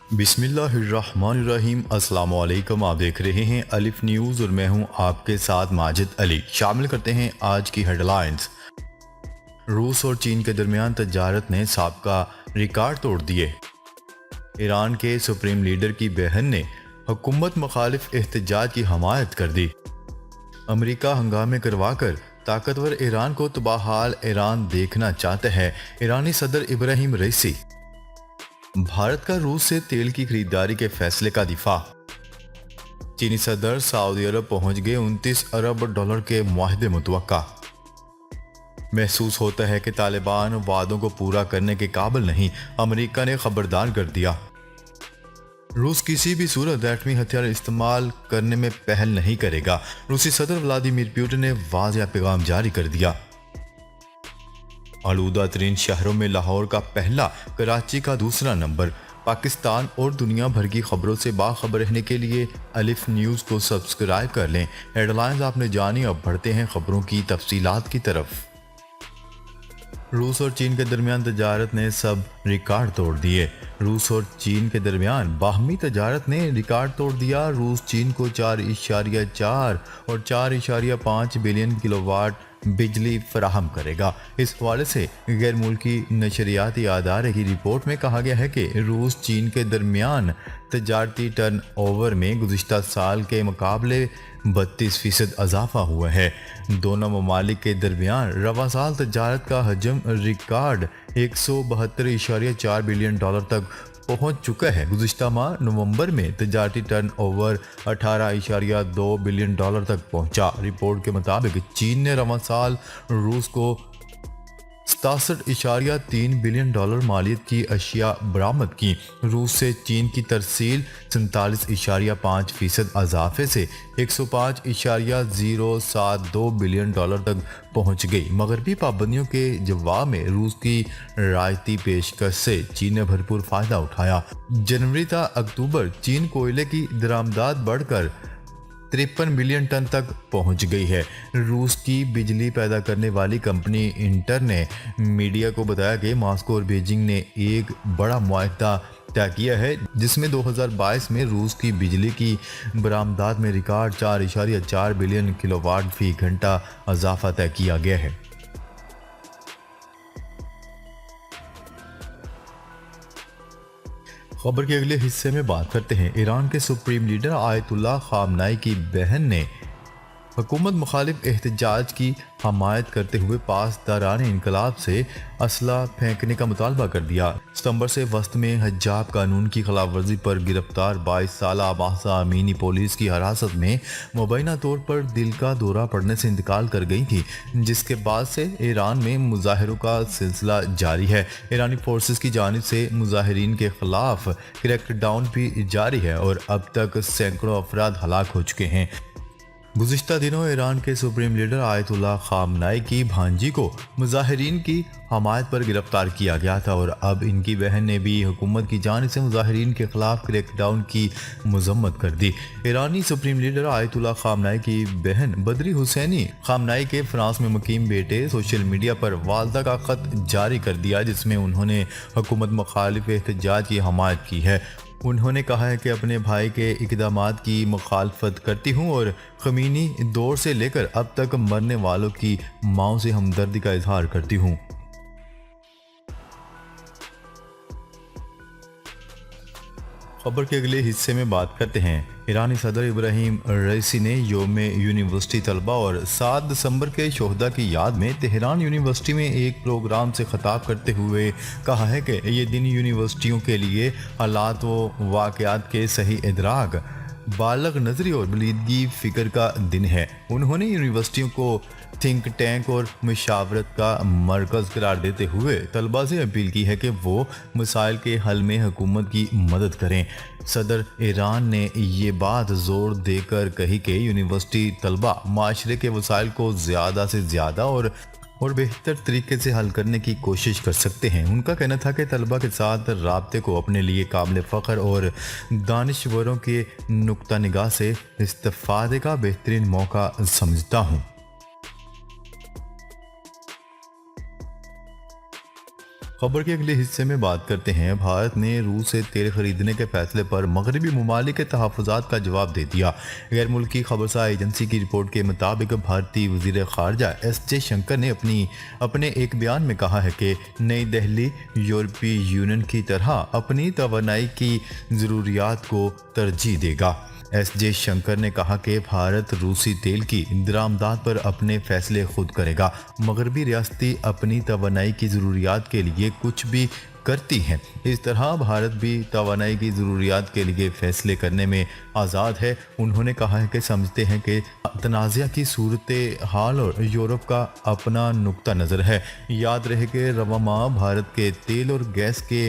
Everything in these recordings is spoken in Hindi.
बिस्मिल्लाहिर्रहमानिर्रहीम। अस्सलाम वालेकुम। आप देख रहे हैं अलिफ न्यूज़ और मैं हूं आपके साथ माजिद अली। शामिल करते हैं आज की हेडलाइंस। रूस और चीन के दरमियान तजारत ने साबका रिकॉर्ड तोड़ दिए। ईरान के सुप्रीम लीडर की बहन ने हुकूमत मुखालिफ एहतजाज की हमायत कर दी। अमेरिका हंगामे करवाकर ताकतवर ईरान को तबाहाल ईरान देखना चाहता है। ईरानी सदर इब्राहिम रईसी। भारत का रूस से तेल की खरीदारी के फैसले का दिफा। चीनी सदर सऊदी अरब पहुंच गए। 29 अरब डॉलर के मुआहदे मुतवक्का। महसूस होता है कि तालिबान वादों को पूरा करने के काबिल नहीं, अमेरिका ने खबरदार कर दिया। रूस किसी भी सूरत एटमी हथियार इस्तेमाल करने में पहल नहीं करेगा, रूसी सदर व्लादिमीर पुतिन ने वाज़ेह पैगाम जारी कर दिया। आलूदा तरीन शहरों में लाहौर का पहला, कराची का दूसरा नंबर। पाकिस्तान और दुनिया भर की खबरों से बाखबर रहने के लिए अलिफ न्यूज़ को सब्सक्राइब कर लें। हेडलाइंस आपने जानी, अब बढ़ते हैं खबरों की तफसीलात की तरफ। रूस और चीन के दरमियान तजारत ने सब रिकॉर्ड तोड़ दिए। रूस और चीन के दरमियान बाहमी तजारत ने रिकॉर्ड तोड़ दिया। रूस चीन को 4.4 और 4.5 बिलियन किलोवाट बिजली फराहम करेगा। इस हवाले से गैर मुल्की नशरियाती अदारे की रिपोर्ट में कहा गया है कि रूस चीन के दरमियान तजारती टर्न ओवर में गुज़िश्ता साल के मुकाबले 32% इजाफा हुआ है। दोनों ममालिक के दरमियान रवा साल तजारत का हजम रिकॉर्ड 172.4 बिलियन डॉलर तक पहुंच चुका है। गुज़िश्ता माह नवंबर में तजारती टर्न ओवर 18.2 बिलियन डॉलर तक पहुंचा। रिपोर्ट के मुताबिक चीन ने रवा साल रूस को 67.3 बिलियन डॉलर मालियत की अशिया बरामद की। रूस से चीन की तरसील 47.5% इजाफे से 105.072 बिलियन डॉलर तक पहुंच गई। मगरबी पाबंदियों के जवाब में रूस की रायती पेशकश से चीन ने भरपूर फायदा उठाया। जनवरी ta अक्टूबर चीन कोयले की दरामदात बढ़कर 53 मिलियन टन तक पहुंच गई है। रूस की बिजली पैदा करने वाली कंपनी इंटर ने मीडिया को बताया कि मॉस्को और बीजिंग ने एक बड़ा मुआहदा तय किया है, जिसमें 2022 में रूस की बिजली की बरामदात में रिकॉर्ड 4.4 बिलियन किलोवाट फी घंटा इजाफा तय किया गया है। खबर के अगले हिस्से में बात करते हैं। ईरान के सुप्रीम लीडर आयतुल्लाह खामनाई की बहन ने हुकूमत मुखालिफ एहतजाज की हमायत करते हुए पासदारान इनकलाब से असला फेंकने का मुतालबा कर दिया। सितंबर से वस्त में हजाब कानून की खिलाफ वर्जी पर गिरफ्तार 22 साल महसा अमीनी पुलिस की हिरासत में मुबैना तौर पर दिल का दौरा पड़ने से इंतकाल कर गई थी, जिसके बाद से ईरान में मुजाहरों का सिलसिला जारी है। ईरानी फोर्सेस की जानिब से मुजाहिरीन के खिलाफ क्रैकडाउन भी जारी है और अब तक सैकड़ों अफराद हलाक हो चुके हैं। गुज़िश्ता दिनों ईरान के सुप्रीम लीडर आयतुल्लाह खामनाई की भांजी को मुजाहिरीन की हमायत पर गिरफ्तार किया गया था और अब इनकी बहन ने भी हुकूमत की जानिब से मुजाहिरीन के खिलाफ क्रैकडाउन की मजम्मत कर दी। ईरानी सुप्रीम लीडर आयतुल्लाह खामनाई की बहन बदरी हुसैनी खामनाई के फ्रांस में मुकीम बेटे सोशल मीडिया पर वालदा का खत जारी कर दिया, जिसमें उन्होंने हुकूमत मुखालिफ एहतजाज की हमायत की है। उन्होंने कहा है कि अपने भाई के इक़दामात की मुखालफत करती हूँ और ख़मीनी दौर से लेकर अब तक मरने वालों की माओं से हमदर्दी का इजहार करती हूँ। खबर के अगले हिस्से में बात करते हैं। ईरानी सदर इब्राहिम रईसी ने योम यूनिवर्सिटी तलबा और 7 दिसंबर के शोहदा की याद में तेहरान यूनिवर्सिटी में एक प्रोग्राम से खिताब करते हुए कहा है कि ये दिन यूनिवर्सिटियों के लिए हालात व वाक़यात के सही इदराक, बालग नजरी और बलीदगी फ़िक्र का दिन है। उन्होंने यूनिवर्सिटियों को थिंक टैंक और मशावरत का मरकज़ करार देते हुए तलबा से अपील की है कि वो मसाइल के हल में हुकूमत की मदद करें। सदर ईरान ने ये बात ज़ोर देकर कही कि यूनिवर्सिटी तलबा माशरे के वसाइल को ज़्यादा से ज़्यादा और बेहतर तरीके से हल करने की कोशिश कर सकते हैं। उनका कहना था कि तलबा के साथ राब्ते को अपने लिए काबिल फ़ख्र और दानिश्वरों के नुक्ता निगाह से इस्तिफ़ादे का बेहतरीन मौका समझता हूँ। खबर के अगले हिस्से में बात करते हैं। भारत ने रूस से तेल खरीदने के फैसले पर मगरबी ममालिक के तहफ़्फ़ुज़ात का जवाब दे दिया। गैर मुल्की खबरसार एजेंसी की रिपोर्ट के मुताबिक भारतीय वज़ीर ख़ारजा एस जयशंकर ने अपने एक बयान में कहा है कि नई दिल्ली यूरोपीय यूनियन की तरह अपनी तवानाई की ज़रूरियात को तरजीह देगा। एस जयशंकर ने कहा कि भारत रूसी तेल की दरामदात पर अपने फैसले खुद करेगा। मगरबी रियासती अपनी तवानाई की ज़रूरियात के लिए कुछ भी करती हैं, इस तरह भारत भी तवानाई की ज़रूरियात के लिए फ़ैसले करने में आज़ाद है। उन्होंने कहा है कि समझते हैं कि तनाज़ा की सूरत हाल और यूरोप का अपना नुक्ता नज़र है। याद रहे कि रवा माह भारत के तेल और गैस के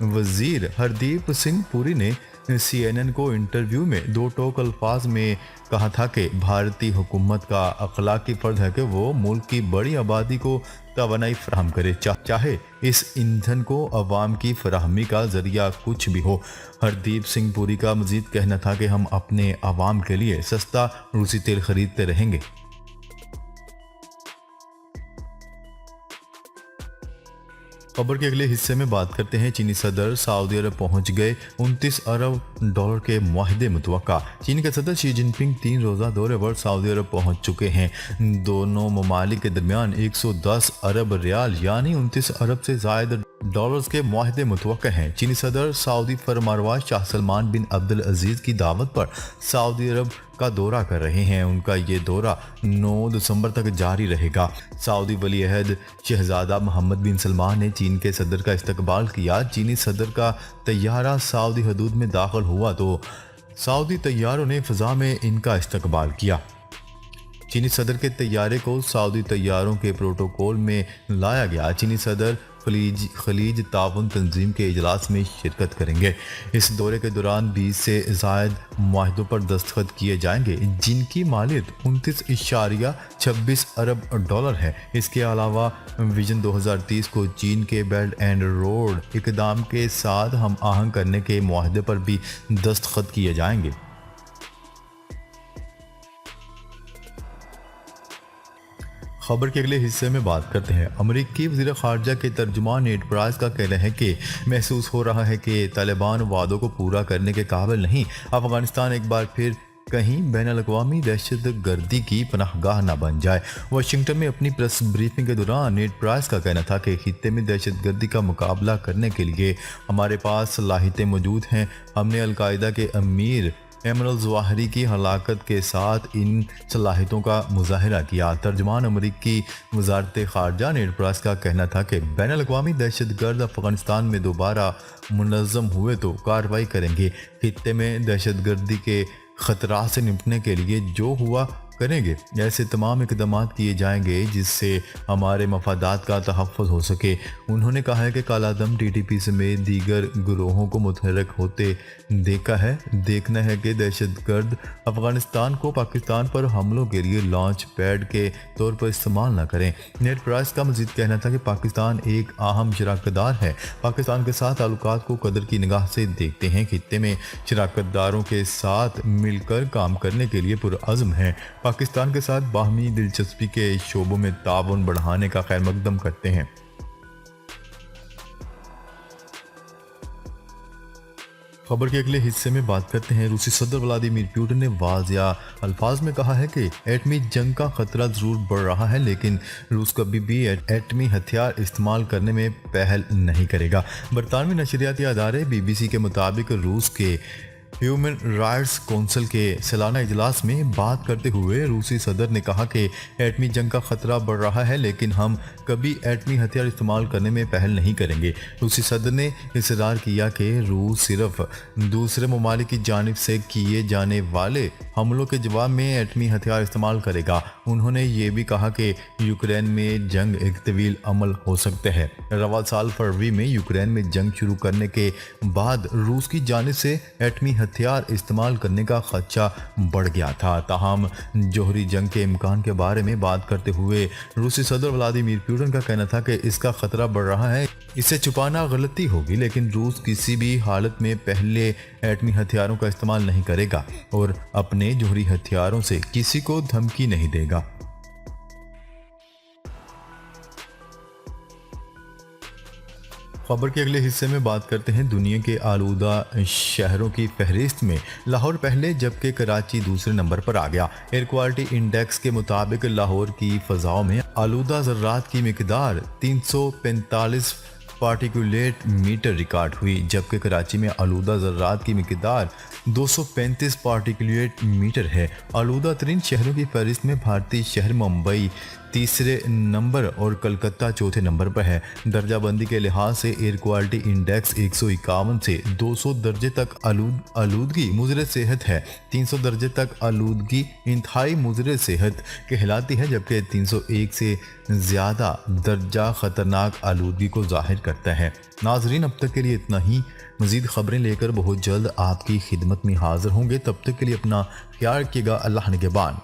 वज़ीर हरदीप सिंह पुरी ने CNN को इंटरव्यू में दो टोक अल्फाज में कहा था कि भारतीय हुकूमत का अखलाकी फ़र्ज है कि वो मुल्क की बड़ी आबादी को तवानाई फराहम करे, चाहे इस ईंधन को अवाम की फराहमी का जरिया कुछ भी हो। हरदीप सिंह पुरी का मजीद कहना था कि हम अपने अवाम के लिए सस्ता रूसी तेल खरीदते रहेंगे। खबर के अगले हिस्से में बात करते हैं। चीनी सदर सऊदी अरब पहुंच गए। 29 अरब डॉलर के मुआहदे मुतवक्का। चीन के सदर शी जिनपिंग 3 रोज़ा दौरे पर सऊदी अरब पहुंच चुके हैं। दोनों ममालिक के दरमियान 110 अरब रियाल यानी 29 अरब से ज़ायद डॉलर्स के मुआहदे मुतवक्का हैं। चीनी सदर सऊदी फरमानरवाज शाह सलमान बिन अब्दुल अजीज़ की दावत पर सऊदी अरब का दौरा कर रहे हैं। उनका ये दौरा 9 दिसंबर तक जारी रहेगा। सऊदी वली अहद शहजादा मोहम्मद बिन सलमान ने चीन के सदर का इस्तकबाल किया। चीनी सदर का तैयारा सऊदी हदूद में दाखिल हुआ तो सऊदी तैयारों ने फ़ज़ा में इनका इस्तकबाल किया। चीनी सदर के तैयारे को सऊदी तैयारों के प्रोटोकॉल में लाया गया। चीनी सदर खलीज ताउन तंजीम के इजलास में शिरकत करेंगे। इस दौरे के दौरान 20 से ज़ायद मुआहदों पर दस्तखत किए जाएंगे, जिनकी मालियत 29.26 अरब डॉलर है। इसके अलावा विजन 2030 को चीन के बेल्ट एंड रोड इकदाम के साथ हम आहंग करने के मुआहदे पर भी दस्तखत किए जाएंगे। खबर के अगले हिस्से में बात करते हैं। अमेरिकी वज़ीर ख़ारजा के तर्जुमान नेड प्राइस का कहना है कि महसूस हो रहा है कि तालिबान वादों को पूरा करने के काबिल नहीं। अफ़गानिस्तान एक बार फिर कहीं बैनुल-अक़वामी दहशत गर्दी की पनाहगाह न बन जाए। वाशिंगटन में अपनी प्रेस ब्रीफिंग के दौरान नेड प्राइस का कहना था कि खित्ते में दहशत गर्दी का मुकाबला करने के लिए हमारे पास सलाहियतें मौजूद हैं। हमने अलकायदा के अमीर एमन अल-ज़वाहिरी की हलाकत के साथ इन सलाहियतों का मुज़ाहिरा किया। तर्जुमान अमरीकी वज़ारत ख़ारजा नेड प्राइस का कहना था कि बैनुल-अक़वामी दहशत गर्द अफ़गानिस्तान में दोबारा मुनज़्ज़म हुए तो कार्रवाई करेंगे। खित्ते में दहशत गर्दी के ख़तरा से निपटने के लिए जो हुआ करेंगे। ऐसे तमाम इकदाम किए जाएंगे जिससे हमारे मफादात का तहफ़्फ़ुज़ हो सके। उन्होंने कहा है कि कालादम TTP समेत दीगर गिरोहों को मुतहर्रिक होते देखना है कि दहशतगर्द अफ़गानिस्तान को पाकिस्तान पर हमलों के लिए लॉन्च पैड के तौर पर इस्तेमाल न करें। नेड प्राइस का मज़ीद कहना था कि पाकिस्तान एक अहम शराकतदार है। पाकिस्तान के साथ ताल्लुकात को कदर की निगाह से देखते हैं। खित्ते में शराकतदारों के साथ मिलकर काम करने के लिए पुरअज़्म है। पाकिस्तान के साथ बाहमी दिलचस्पी के शोबों में ताउन बढ़ाने का खैर मकदम करते हैं। खबर के अगले हिस्से में बात करते हैं। रूसी सदर व्लादिमीर पुतिन ने वाज़िया अल्फाज में कहा है कि एटमी जंग का खतरा ज़रूर बढ़ रहा है, लेकिन रूस कभी भी एटमी हथियार इस्तेमाल करने में पहल नहीं करेगा। बरतानवी नशरियाती अदारे BBC के मुताबिक रूस के ह्यूमन राइट्स काउंसिल के सालाना इजलास में बात करते हुए रूसी सदर ने कहा कि एटमी जंग का खतरा बढ़ रहा है, लेकिन हम कभी एटमी हथियार इस्तेमाल करने में पहल नहीं करेंगे। रूसी सदर ने इसरार किया कि रूस सिर्फ दूसरे ममालिक की जानिब से किए जाने वाले हमलों के जवाब में एटमी हथियार इस्तेमाल करेगा। उन्होंने ये भी कहा कि यूक्रेन में जंग एक तवील अमल हो सकता है। रवा साल फरवरी में यूक्रेन में जंग शुरू करने के बाद रूस की जानिब से एटमी हथियार इस्तेमाल करने का खदशा बढ़ गया था। ताहम जोहरी जंग के इम्कान के बारे में बात करते हुए रूसी सदर व्लादिमीर पुतिन का कहना था कि इसका खतरा बढ़ रहा है, इसे छुपाना गलती होगी, लेकिन रूस किसी भी हालत में पहले एटमी हथियारों का इस्तेमाल नहीं करेगा और अपने जोहरी हथियारों से किसी को धमकी नहीं देगा। खबर के अगले हिस्से में बात करते हैं दुनिया के आलूदा शहरों की फहरिस्त में लाहौर पहले जबकि कराची दूसरे नंबर पर आ गया। एयर क्वालिटी इंडेक्स के मुताबिक लाहौर की फ़ज़ाओं में आलूदा ज़र्रात की मिकदार 345 पार्टिकुलेट मीटर रिकॉर्ड हुई, जबकि कराची में आलूदा ज़र्रात की मिकदार 235 पार्टिकुलेट मीटर है। आलूदा तरीन शहरों की फहरिस्त में भारतीय शहर मुंबई तीसरे नंबर और कलकत्ता चौथे नंबर पर है। दर्जा बंदी के लिहाज से एयर क्वालिटी इंडेक्स 151 से 200 दर्जे तक आलूदगी मुज़र सेहत है। 300 दर्जे तक आलूदगी इंतहाई मुज़र सेहत कहलाती है, जबकि 301 से ज़्यादा दर्जा ख़तरनाक आलूदगी को ज़ाहिर करता है। नाजरीन, अब तक के लिए इतना ही। मज़ीद ख़बरें लेकर बहुत जल्द आपकी खिदमत में हाज़िर होंगे। तब तक के लिए अपना ख्याल रखिएगा। अल्लाह निगहबान।